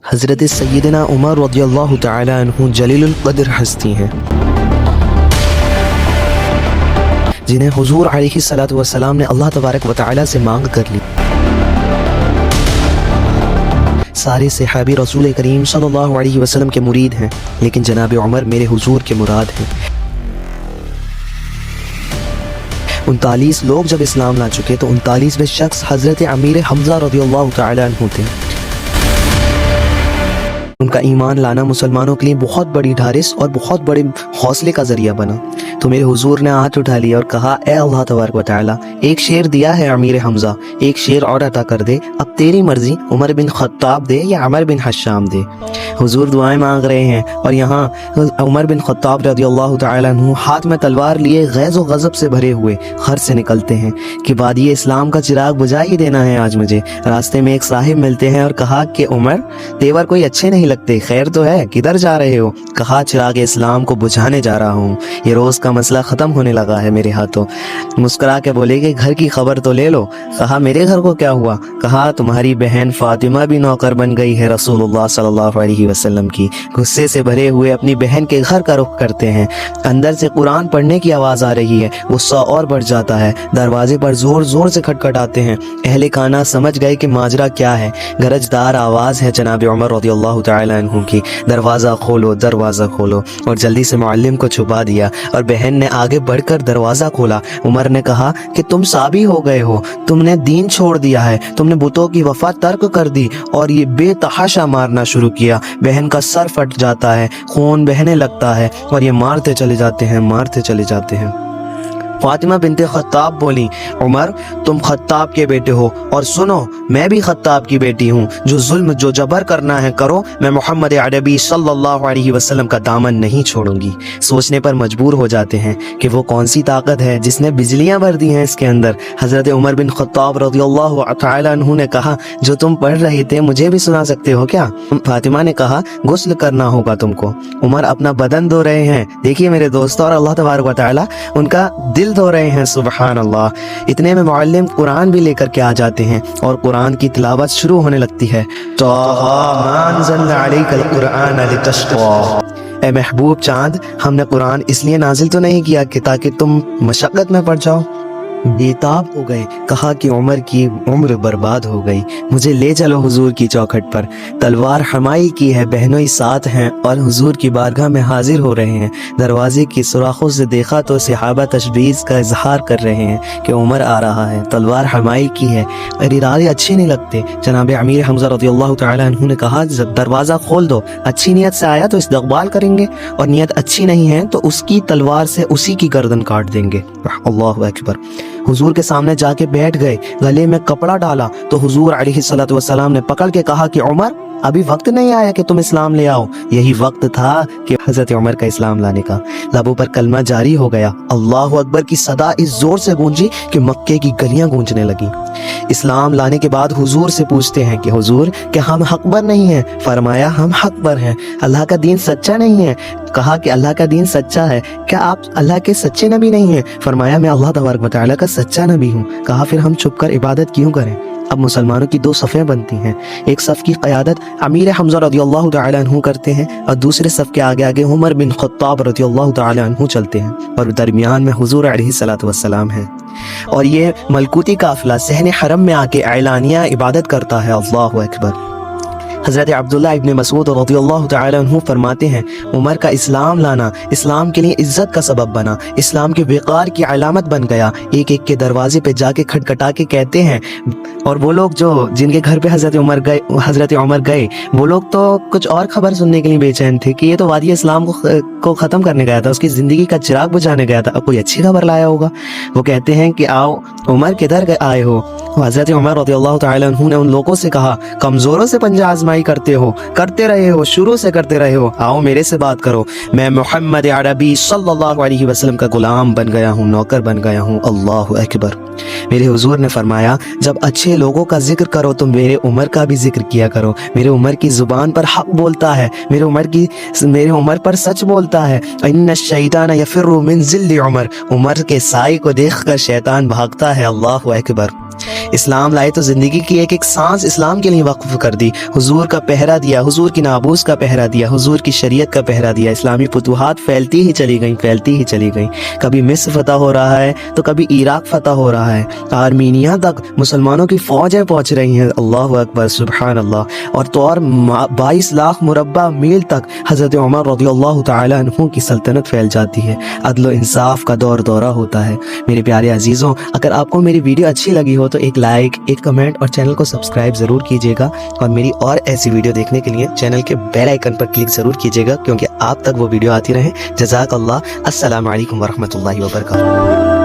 حضرت سیدنا عمر رضی اللہ تعالی عنہ جلیل القدر ہستی ہیں جنہیں حضور علیہ الصلوۃ والسلام نے اللہ تبارک و تعالی سے مانگ کر لی۔ سارے صحابی رسول کریم صلی اللہ علیہ وسلم کے مرید ہیں، لیکن جناب عمر میرے حضور کے مراد ہیں۔ 39 لوگ جب اسلام لا چکے تو 39ویں شخص حضرت امیر حمزہ رضی اللہ تعالی عنہ تھے۔ ان کا ایمان لانا مسلمانوں کے لیے بہت بڑی ڈھارس اور بہت بڑے حوصلے کا ذریعہ بنا۔ تو میرے حضور نے ہاتھ اٹھا لیا اور کہا، اے اللہ تبارک و تعالی، ایک شیر دیا ہے امیر حمزہ، ایک شیر اور عطا کر دے، اب تیری مرضی، عمر بن خطاب دے یا عمر بن حشام دے۔ حضور دعائیں مانگ رہے ہیں اور یہاں عمر بن خطاب رضی اللہ تعالی عنہ ہاتھ میں تلوار لیے غیظ و غضب سے بھرے ہوئے گھر سے نکلتے ہیں کہ وادی اسلام کا چراغ بجھا ہی دینا ہے آج مجھے۔ راستے میں ایک صاحب ملتے ہیں اور کہا کہ عمر، تیور کوئی اچھے نہیں لگتے، خیر تو ہے، کدھر جا رہے ہو؟ کہا چراغ اسلام کو بجھانے جا رہا ہوں، یہ روز کا مسئلہ ختم ہونے لگا ہے میرے ہاتھوں۔ مسکرا کے بولے کہ گھر کی خبر تو لے لو۔ کہا میرے گھر کو کیا ہوا؟ کہا تمہاری بہن فاطمہ بھی نوکر بن گئی ہے رسول اللہ صلی اللہ علیہ وسلم کی۔ غصے سے بھرے ہوئے اپنی بہن کے گھر کا رخ کرتے ہیں، اندر سے قرآن پڑھنے کی آواز آ رہی ہے، غصہ اور بڑھ جاتا ہے، دروازے پر زور زور سے کھٹکھٹاتے ہیں۔ اہل خانہ سمجھ گئے کہ ماجرا کیا ہے، گرجدار آواز ہے جناب عمر رضی اللہ تعالی عنہ کی، دروازہ کھولو دروازہ کھولو، اور جلدی سے معلم کو چھپا دیا اور بہن نے آگے بڑھ کر دروازہ کھولا۔ عمر نے کہا کہ تم صابی ہو گئے ہو، تم نے دین چھوڑ دیا ہے، تم نے بتوں کی وفا ترک کر دی اور یہ بے تحاشا مارنا شروع کیا۔ بہن کا سر پھٹ جاتا ہے، خون بہنے لگتا ہے اور یہ مارتے چلے جاتے ہیں۔ فاطمہ بنت خطاب بولی، عمر تم خطاب کے بیٹے ہو، اور سنو میں بھی خطاب کی بیٹی ہوں، جو ظلم جو جبر کرنا ہے کرو، میں محمد عربی صلی اللہ علیہ وسلم کا دامن نہیں چھوڑوں گی۔ سوچنے پر مجبور ہو جاتے ہیں کہ وہ کون سی طاقت ہے جس نے بجلیاں بھر دی ہیں اس کے اندر۔ حضرت عمر بن خطاب رضی اللہ تعالی عنہ نے کہا، جو تم پڑھ رہے تھے مجھے بھی سنا سکتے ہو کیا؟ فاطمہ نے کہا، غسل کرنا ہوگا تم کو۔ عمر اپنا بدن دھو رہے ہیں، دیکھیے میرے دوستو، اور اللہ تبارک و تعالی ان کا دل دھو رہے ہیں، سبحان اللہ۔ اتنے میں معلم قرآن بھی لے کر کے آ جاتے ہیں اور قرآن کی تلاوت شروع ہونے لگتی ہے۔ اے محبوب چاند، ہم نے قرآن اس لیے نازل تو نہیں کیا کہ تاکہ تم مشقت میں پڑ جاؤ۔ بےتاب ہو گئے، کہا کہ عمر کی عمر برباد ہو گئی، مجھے لے چلو حضور کی چوکھٹ پر۔ تلوار حمائی کی ہے، بہنوئی ساتھ ہیں اور حضور کی بارگاہ میں حاضر ہو رہے ہیں۔ دروازے کی سوراخوں سے دیکھا تو صحابہ تشویش کا اظہار کر رہے ہیں کہ عمر آ رہا ہے، تلوار حمائی کی ہے، اور ارادے اچھے نہیں لگتے۔ جناب امیر حمزہ رضی اللہ تعالی عنہ نے کہا، جب دروازہ کھول دو، اچھی نیت سے آیا تو استقبال کریں گے، اور نیت اچھی نہیں ہے تو اس کی تلوار سے اسی کی گردن کاٹ دیں گے۔ اللہ اکبر۔ حضور کے سامنے جا کے بیٹھ گئے، گلے میں کپڑا ڈالا تو حضور علیہ الصلوۃ والسلام نے پکڑ کے کہا کہ عمر، ابھی وقت نہیں آیا کہ تم اسلام لے آؤ۔ یہی وقت تھا کہ حضرت عمر کا اسلام لانے کا۔ لبوں پر کلمہ جاری ہو گیا، اللہ اکبر کی صدا اس زور سے گونجی کہ مکے کی گلیاں گونجنے لگیں۔ اسلام لانے کے بعد حضور سے پوچھتے ہیں کہ حضور کیا ہم حق پر نہیں ہیں؟ فرمایا ہم حق پر ہیں، اللہ کا دین سچا نہیں ہے۔ کہا کہ اللہ کا دین سچا ہے، کیا آپ اللہ کے سچے نبی نہیں ہیں؟ فرمایا میں اللہ تبارک و تعالی کا سچا نبی ہوں۔ کہا پھر ہم چھپ کر عبادت کیوں کریں؟ اب مسلمانوں کی دو صفیں بنتی ہیں، ایک صف کی قیادت امیر حمزہ رضی اللہ تعالی عنہ کرتے ہیں اور دوسرے صف کے آگے آگے عمر بن خطاب رضی اللہ تعالی عنہ چلتے ہیں، اور درمیان میں حضور علیہ الصلوۃ والسلام ہے، اور یہ ملکوتی قافلہ صحن حرم میں آ کے اعلانیہ عبادت کرتا ہے۔ اللہ اکبر۔ حضرت عبداللہ ابن مسعود رضی اللہ تعالی عنہ فرماتے ہیں، عمر کا اسلام لانا اسلام کے لیے عزت کا سبب بنا، اسلام کے وقار کی علامت بن گیا۔ ایک ایک کے دروازے پہ جا کے کھٹکھٹا کے کہتے ہیں، اور وہ لوگ جن کے گھر پہ حضرت عمر گئے وہ لوگ تو کچھ اور خبر سننے کے لیے بے چین تھے کہ یہ تو وادی اسلام کو ختم کرنے گیا تھا، اس کی زندگی کا چراغ بجھانے گیا تھا، اب کوئی اچھی خبر لایا ہوگا۔ وہ کہتے ہیں کہ آؤ عمر کدھر آئے ہو؟ حضرت عمر رضی اللہ تعالی عنہ نے ان لوگوں سے کہا، کمزوروں سے پنجہ آزمائی کرتے رہے ہو، شروع سے کرتے رہے ہو، آؤ میرے سے بات کرو، میں محمد عربی صلی اللہ علیہ وسلم کا غلام بن گیا ہوں، نوکر بن گیا ہوں۔ اللہ اکبر۔ میرے حضور نے فرمایا، جب اچھے لوگوں کا ذکر کرو تو میرے عمر کا بھی ذکر کیا کرو، میرے عمر کی زبان پر حق بولتا ہے، میرے عمر پر سچ بولتا ہے۔ ان الشیطان یفر من ذل عمر، عمر کے سائے کو دیکھ کر شیطان بھاگتا ہے۔ اللہ اکبر۔ اسلام لائے تو زندگی کی ایک ایک سانس اسلام کے لیے وقف کر دی, حضور کا پہرا دیا, حضور کی ناموس کا پہرا دیا, حضور کی شریعت کا پہرا دیا. اسلامی فتوحات پھیلتی ہی چلی گئیں, پھیلتی ہی چلی گئیں. کبھی مصر فتح ہو رہا ہے تو کبھی عراق فتح ہو رہا ہے, آرمینیا تک مسلمانوں کی فوجیں پہنچ رہی ہیں. اللہ اکبر, سبحان اللہ. اور تو اور 22 لاکھ مربع میل تک حضرت عمر رضی اللہ تعالی عنہ کی سلطنت پھیل جاتی ہے. عدل و انصاف کا دورہ ہوتا ہے. میرے پیارے عزیزوں, اگر آپ کو میری ویڈیو اچھی لگی ہو تو ایک لائک, ایک کمنٹ اور چینل کو سبسکرائب ضرور کیجیے گا, اور میری اور ایسی ویڈیو دیکھنے کے لیے چینل کے بیل آئیکن پر کلک ضرور کیجیے گا, کیونکہ آپ تک وہ ویڈیو آتی رہیں. جزاک اللہ. السلام علیکم ورحمۃ اللہ وبرکاتہ.